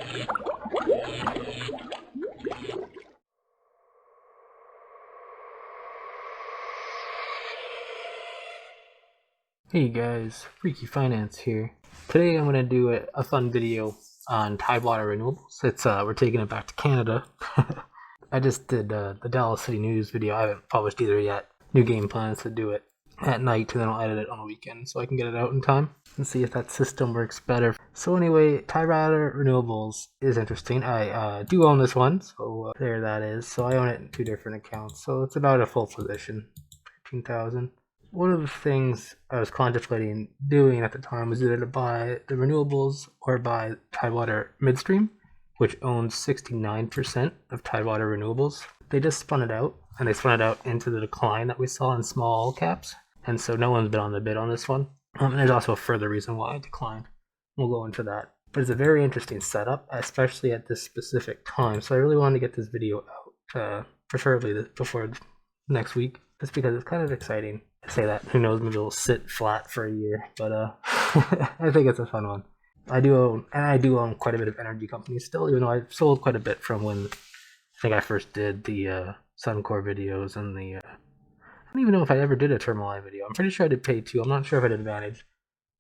Hey guys, Freaky Finance here. Today I'm going to do a fun video on Tidewater Renewables. We're taking it back to Canada. I just did the Dallas City News video. I haven't published either yet. New game plans to do it at night, and then I'll edit it on the weekend so I can get it out in time and see if that system works better. So anyway, Tidewater Renewables is interesting. I do own this one, so there that is. So I own it in 2 different accounts, so it's about a full position, 15,000. One of the things I was contemplating doing at the time was either to buy the renewables or buy Tidewater Midstream, which owns 69% of Tidewater Renewables. They just spun it out, and they spun it out into the decline that we saw in small caps, and so no one's been on the bid on this one. And there's also a further reason why it declined. We'll go into that. But it's a very interesting setup, especially at this specific time. So I really wanted to get this video out, preferably before next week, just because it's kind of exciting. I say that, who knows, maybe it'll sit flat for a year, but I think it's a fun one. I do own quite a bit of energy companies still, even though I've sold quite a bit from when I think I first did the Suncor videos and I don't even know if I ever did a Tourmaline video. I'm pretty sure I did Pay 2. I'm not sure if I did Advantage.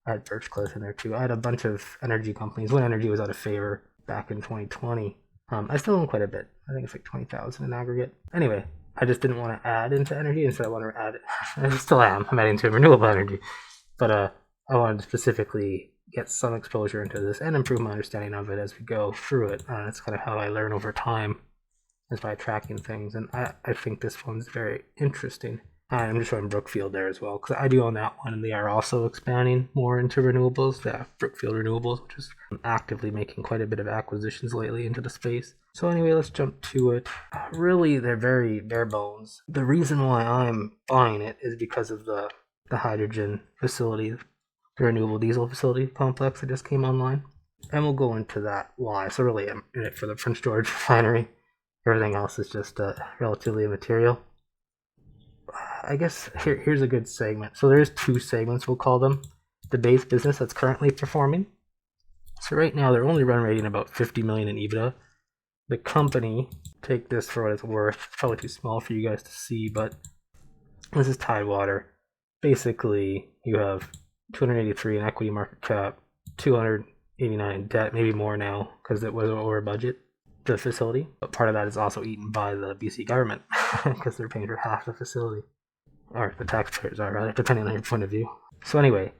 I had Birch Cliff in there too. I had a bunch of energy companies. When energy was out of favor back in 2020. I still own quite a bit. I think it's like 20,000 in aggregate. Anyway, I just didn't want to add into energy, instead I want to add, I still am, I'm adding to renewable energy, but I wanted to specifically get some exposure into this and improve my understanding of it as we go through it. That's kind of how I learn over time, is by tracking things, and I think this one's very interesting. I'm just showing Brookfield there as well, because I do own that one, and they are also expanding more into renewables. The Brookfield Renewables, which is actively making quite a bit of acquisitions lately into the space. So anyway, let's jump to it. Really, they're very bare bones. The reason why I'm buying it is because of the hydrogen facility, the renewable diesel facility complex that just came online. And we'll go into that why. So really, I'm in it for the Prince George refinery. Everything else is just relatively immaterial. I guess here's a good segment. So there's 2 segments, we'll call them. The base business that's currently performing. So right now they're only run rating about 50 million in EBITDA. The company, take this for what it's worth. It's probably too small for you guys to see, but this is Tidewater. Basically, you have 283 in equity market cap, 289 in debt, maybe more now because it was over budget, the facility. But part of that is also eaten by the BC government because they're paying for half the facility. Or the taxpayers are, rather, depending on your point of view. So anyway,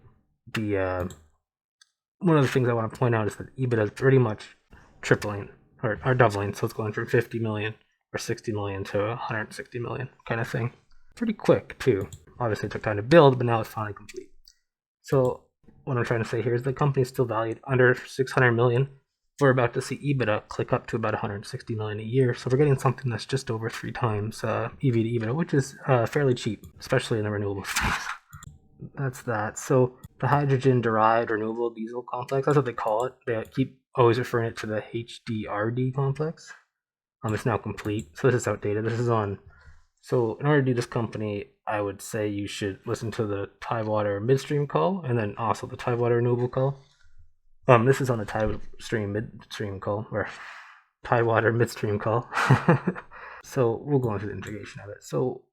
the one of the things I want to point out is that EBITDA is pretty much tripling or doubling. So it's going from 50 million or 60 million to 160 million kind of thing. Pretty quick too. Obviously it took time to build, but now it's finally complete. So what I'm trying to say here is the company is still valued under 600 million. We're about to see EBITDA click up to about 160 million a year, so we're getting something that's just over 3 times EV to EBITDA, which is fairly cheap, especially in the renewable space. That's that. So the hydrogen-derived renewable diesel complex, that's what they call it. They keep always referring it to the HDRD complex. It's now complete, so this is outdated. This is on. So in order to do this company, I would say you should listen to the Tidewater Midstream call, and then also the Tidewater Renewable call. This is on the Tidewater Midstream call, or Tidewater Midstream call. So we'll go into the integration of it. So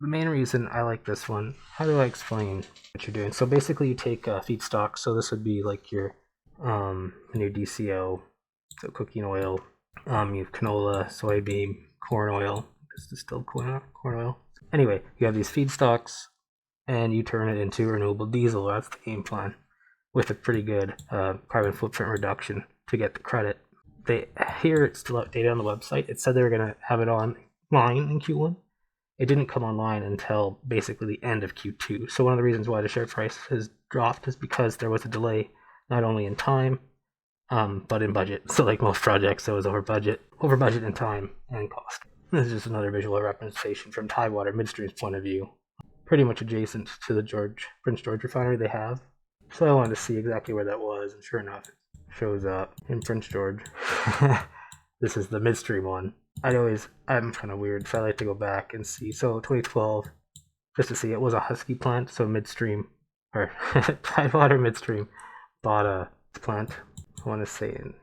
the main reason I like this one, how do I explain what you're doing? So basically you take feedstock, so this would be like your DCO, so cooking oil, you have canola, soybean, corn oil, this is distilled corn oil. Anyway, you have these feedstocks, and you turn it into renewable diesel. That's the game plan, with a pretty good carbon footprint reduction to get the credit. Here it's still outdated on the website. It said they were going to have it online in Q1. It didn't come online until basically the end of Q2. So one of the reasons why the share price has dropped is because there was a delay, not only in time, but in budget. So like most projects, it was over budget in time and cost. This is just another visual representation from Tidewater Midstream's point of view, pretty much adjacent to the Prince George refinery they have. So I wanted to see exactly where that was, and sure enough, it shows up in Prince George. This is the midstream one. I'm kind of weird, so I like to go back and see. So 2012, just to see, it was a Husky plant, so Midstream, or Tidewater Midstream, bought a plant, I want to say in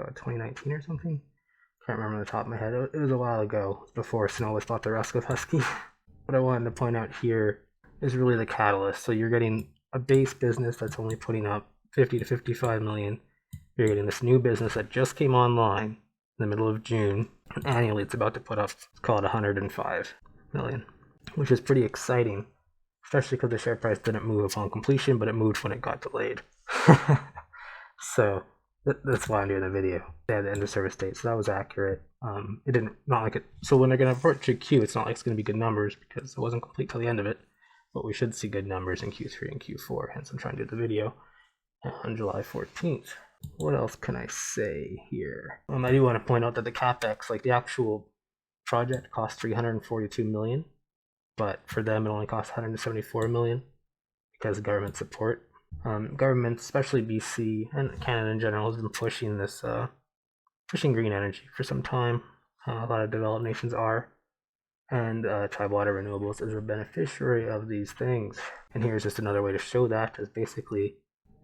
2019 or something. Can't remember on the top of my head. It was a while ago, before Snow was thought the rest was husky. What I wanted to point out here is really the catalyst. So you're getting a base business that's only putting up 50 to 55 million. You're getting this new business that just came online in the middle of June. And annually, it's about to put up, let's call it 105 million, which is pretty exciting, especially because the share price didn't move upon completion, but it moved when it got delayed. So that's why I'm doing the video. They had the end of service date, so that was accurate. It didn't, not like it. So when they're going to report to Q, it's not like it's going to be good numbers because it wasn't complete till the end of it. But we should see good numbers in Q3 and Q4. Hence, I'm trying to do the video on July 14th. What else can I say here? I do want to point out that the capex, like the actual project, cost 342 million, but for them it only costs 174 million because of government support. Governments, especially BC and Canada in general, has been pushing this, pushing green energy for some time. A lot of developed nations are, and Tidewater Renewables is a beneficiary of these things. And here's just another way to show that: is basically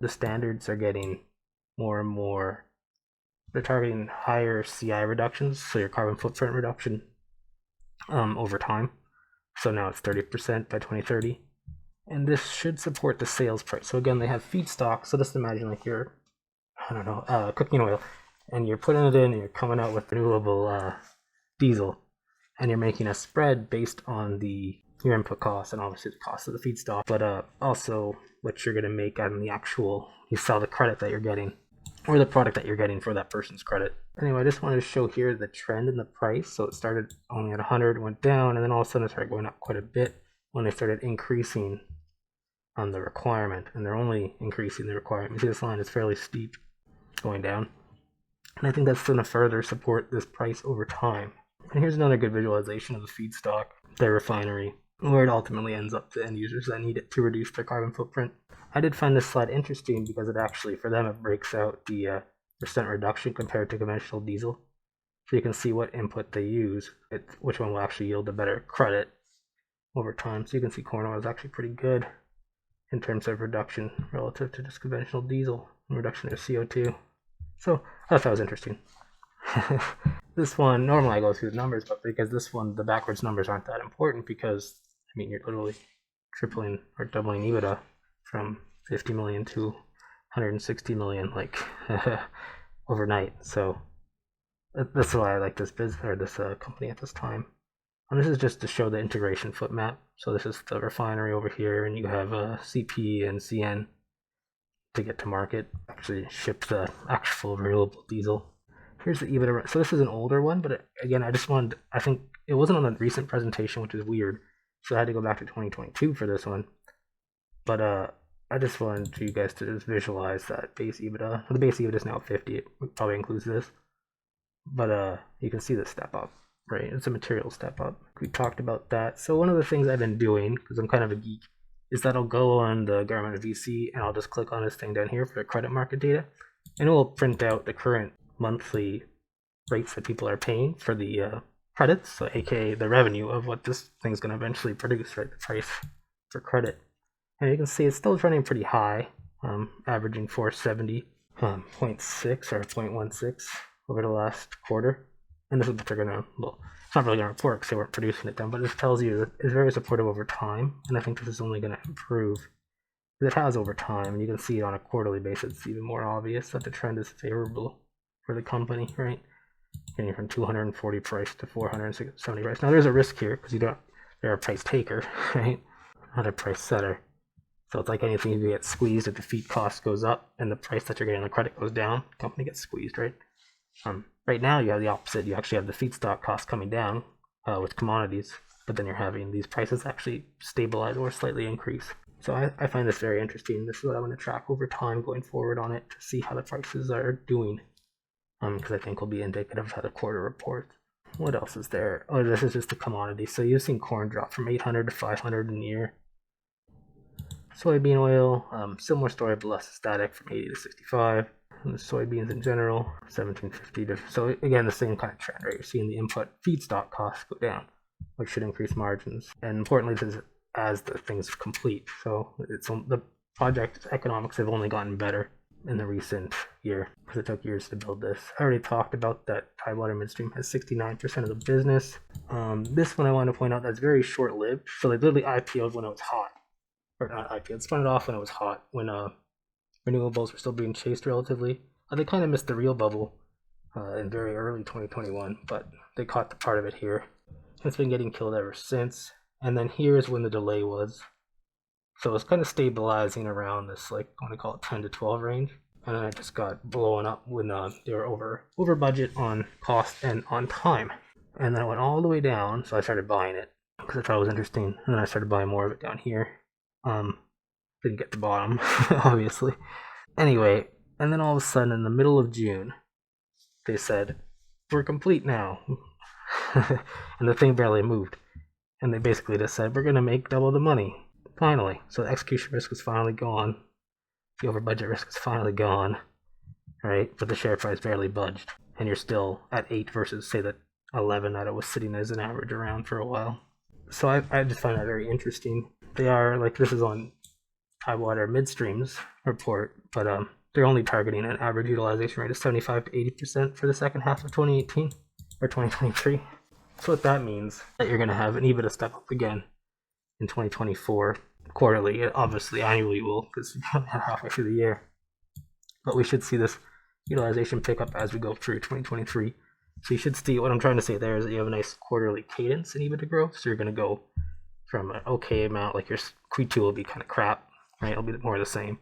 the standards are getting more and more. They're targeting higher CI reductions, so your carbon footprint reduction over time. So now it's 30% by 2030. And this should support the sales price. So again, they have feedstock. So just imagine like you're, I don't know, cooking oil, and you're putting it in and you're coming out with renewable diesel, and you're making a spread based on your input costs and obviously the cost of the feedstock, but also what you're going to make on the actual, you sell the credit that you're getting, or the product that you're getting for that person's credit. Anyway, I just wanted to show here the trend in the price. So it started only at 100, went down, and then all of a sudden it started going up quite a bit when they started increasing on the requirement, and they're only increasing the requirement. You see this line is fairly steep going down, and I think that's going to further support this price over time. And here's another good visualization of the feedstock, their refinery, where it ultimately ends up to end users that need it to reduce their carbon footprint. I did find this slide interesting because it actually, for them, it breaks out the percent reduction compared to conventional diesel. So you can see what input they use, which one will actually yield a better credit over time. So you can see corn oil is actually pretty good in terms of reduction relative to just conventional diesel and reduction of CO2. So I thought that was interesting. This one, normally I go through the numbers, but because this one, the backwards numbers aren't that important because, I mean, you're literally tripling or doubling EBITDA from 50 million to 160 million, like, overnight. So that's why I like this business, or this company at this time. And this is just to show the integration foot map. So this is the refinery over here, and you have CP and CN to get to market, actually ship the actual renewable diesel. Here's the EBITDA. So this is an older one, but again, I think it wasn't on the recent presentation, which is weird. So I had to go back to 2022 for this one. But I just wanted you guys to just visualize that base EBITDA. Well, the base EBITDA is now 50. It probably includes this. But you can see the step up. Right, it's a material step up. We talked about that. So one of the things I've been doing, because I'm kind of a geek, is that I'll go on the government of VC and I'll just click on this thing down here for the credit market data, and it will print out the current monthly rates that people are paying for the credits, so aka the revenue of what this thing's going to eventually produce, right? The price for credit. And you can see it's still running pretty high, averaging 470.6 or 0.16 over the last quarter. And this is what they're going to, well, it's not really going to report because they weren't producing it then, but this tells you that it's very supportive over time, and I think this is only going to improve. It has over time, and you can see it on a quarterly basis. It's even more obvious that the trend is favorable for the company, right? Getting from 240 price to 470 price. Now there's a risk here because they're a price taker, right? Not a price setter. So it's like anything, you get squeezed if the feed cost goes up and the price that you're getting on the credit goes down, the company gets squeezed, right? Right now you have the opposite. You actually have the feedstock cost coming down with commodities, but then you're having these prices actually stabilize or slightly increase. So I find this very interesting. This is what I want to track over time going forward on it to see how the prices are doing, because I think will be indicative of how the quarter reports. What else is there? Oh, this is just the commodity. So you've seen corn drop from 800 to 500 in a year. Soybean oil, similar story, but less static, from 80 to 65. And the soybeans in general, 1750 to, so again, the same kind of trend, right? You're seeing the input feedstock costs go down, which should increase margins. And importantly, this is as the things complete. So it's the project economics have only gotten better. in the recent year, because it took years to build this. I already talked about that Tidewater Midstream has 69% of the business. This one I want to point out that's very short-lived. So they literally IPO'd when it was hot. Or not IPO'd, spun it off when it was hot, when renewables were still being chased relatively. They kind of missed the real bubble in very early 2021, but they caught the part of it here. It's been getting killed ever since. And then here's when the delay was. So it's kind of stabilizing around this, like, I want to call it 10 to 12 range. And then it just got blowing up when they were over budget on cost and on time. And then it went all the way down, so I started buying it because I thought it was interesting. And then I started buying more of it down here. Didn't get to bottom, obviously. Anyway, and then all of a sudden in the middle of June, they said, we're complete now. And the thing barely moved. And they basically just said, we're going to make double the money. Finally. So the execution risk was finally gone. The over budget risk is finally gone. Right? But the share price barely budged. And you're still at 8 versus, say, the 11 that it was sitting as an average around for a while. So I just find that very interesting. They are, like, this is on Tidewater Midstream's report, but they're only targeting an average utilization rate of 75 to 80% for the second half of 2018 or 2023. So what that means that you're going to have an EBITDA step up again in 2024 quarterly. Obviously, annually will, because you're halfway through the year. But we should see this utilization pick up as we go through 2023. So you should see, what I'm trying to say there is that you have a nice quarterly cadence in EBITDA growth. So you're going to go from an okay amount, like your Q2 will be kind of crap, right? It'll be more of the same.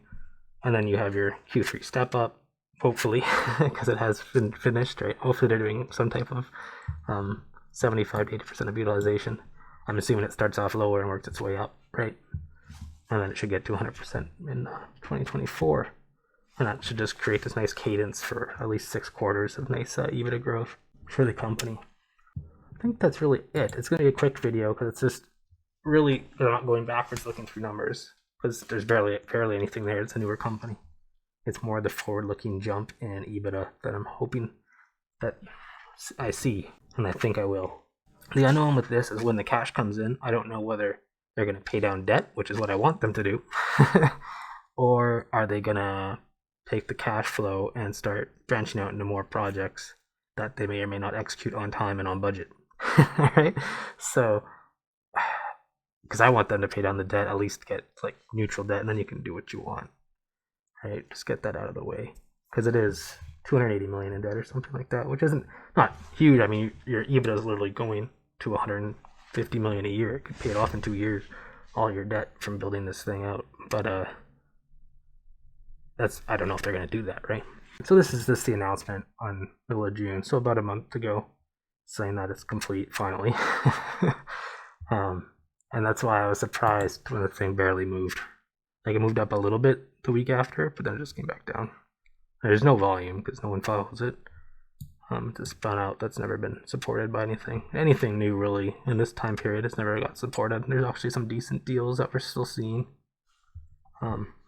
And then you have your Q3 step up, hopefully, because it has been finished, right? Hopefully they're doing some type of 75 to 80% of utilization. I'm assuming it starts off lower and works its way up, right? And then it should get to 100% in 2024. And that should just create this nice cadence for at least 6 quarters of nice EBITDA growth for the company. I think that's really it. It's going to be a quick video because it's just really, they're not going backwards looking through numbers because there's barely anything there. It's a newer company. It's more the forward-looking jump in EBITDA that I'm hoping that I see, and I think I will. The unknown with this is when the cash comes in. I don't know whether they're going to pay down debt, which is what I want them to do, or are they going to take the cash flow and start branching out into more projects that they may or may not execute on time and on budget. Right? So, because I want them to pay down the debt, at least get like neutral debt, and then you can do what you want. Right? Just get that out of the way, because it is 280 million in debt or something like that, which isn't not huge. I mean, your EBITDA is literally going to 150 million a year. It could pay it off in 2 years, all your debt from building this thing out. But I don't know if they're going to do that, right? So this is just the announcement on middle of June, so about a month ago, saying that it's complete finally. And that's why I was surprised when the thing barely moved. Like, it moved up a little bit the week after, but then it just came back down. There's no volume because no one follows it. It's a spun out that's never been supported by anything new really in this time period. It's never got supported. There's actually some decent deals that we're still seeing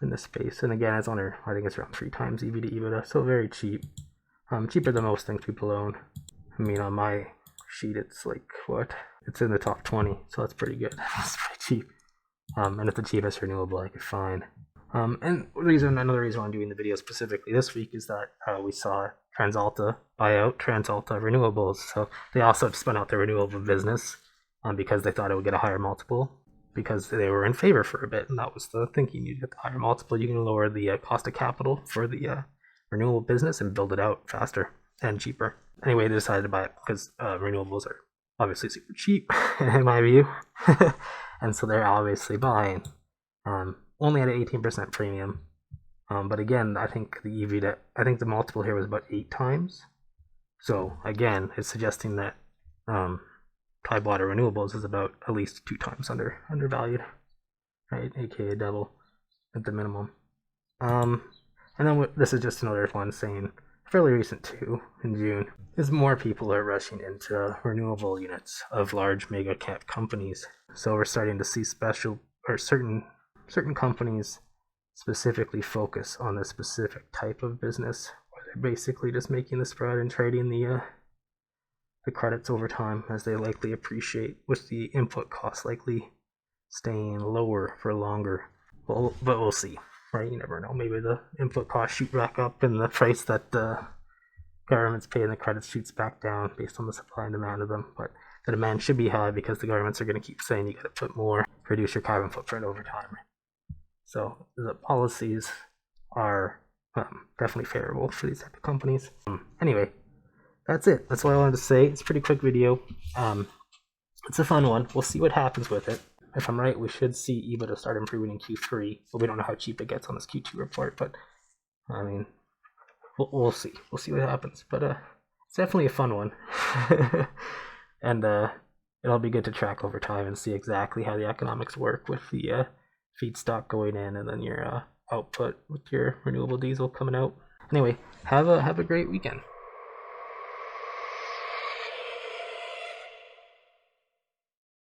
in this space, and again, it's under, I think it's around 3 times EV to EBITDA, so very cheap. Cheaper than most things people own. I mean, on my sheet it's like, what? It's in the top 20, so that's pretty good. It's pretty cheap. And it's the cheapest renewable I could find. And another reason why I'm doing the video specifically this week is that we saw TransAlta buy out TransAlta Renewables. So they also spun out their renewable business because they thought it would get a higher multiple, because they were in favor for a bit, and that was the thinking. You get the higher multiple, you can lower the cost of capital for the renewable business and build it out faster and cheaper. Anyway, they decided to buy it because renewables are obviously super cheap in my view, and so they're obviously buying. Only at an 18% premium, but again, I think the multiple here was about 8 times. So again, it's suggesting that Tidewater Renewables is about at least 2 times undervalued, right? AKA double at the minimum. And then this is just another one saying, fairly recent too, in June, is more people are rushing into renewable units of large mega cap companies. So we're starting to see certain companies specifically focus on a specific type of business, where they're basically just making the spread and trading the credits over time as they likely appreciate, with the input costs likely staying lower for longer. But we'll see, right? You never know. Maybe the input costs shoot back up and the price that the government's paying the credits shoots back down based on the supply and demand of them. But the demand should be high because the governments are going to keep saying you got to put more, reduce your carbon footprint over time. So the policies are definitely favorable for these type of companies. Anyway, that's it. That's all I wanted to say. It's a pretty quick video. It's a fun one. We'll see what happens with it. If I'm right, we should see EBITDA start improving in Q3. But we don't know how cheap it gets on this Q2 report. But I mean, we'll see. We'll see what happens. But it's definitely a fun one. And it'll be good to track over time and see exactly how the economics work with the feedstock going in and then your output with your renewable diesel coming out. Anyway, have a great weekend.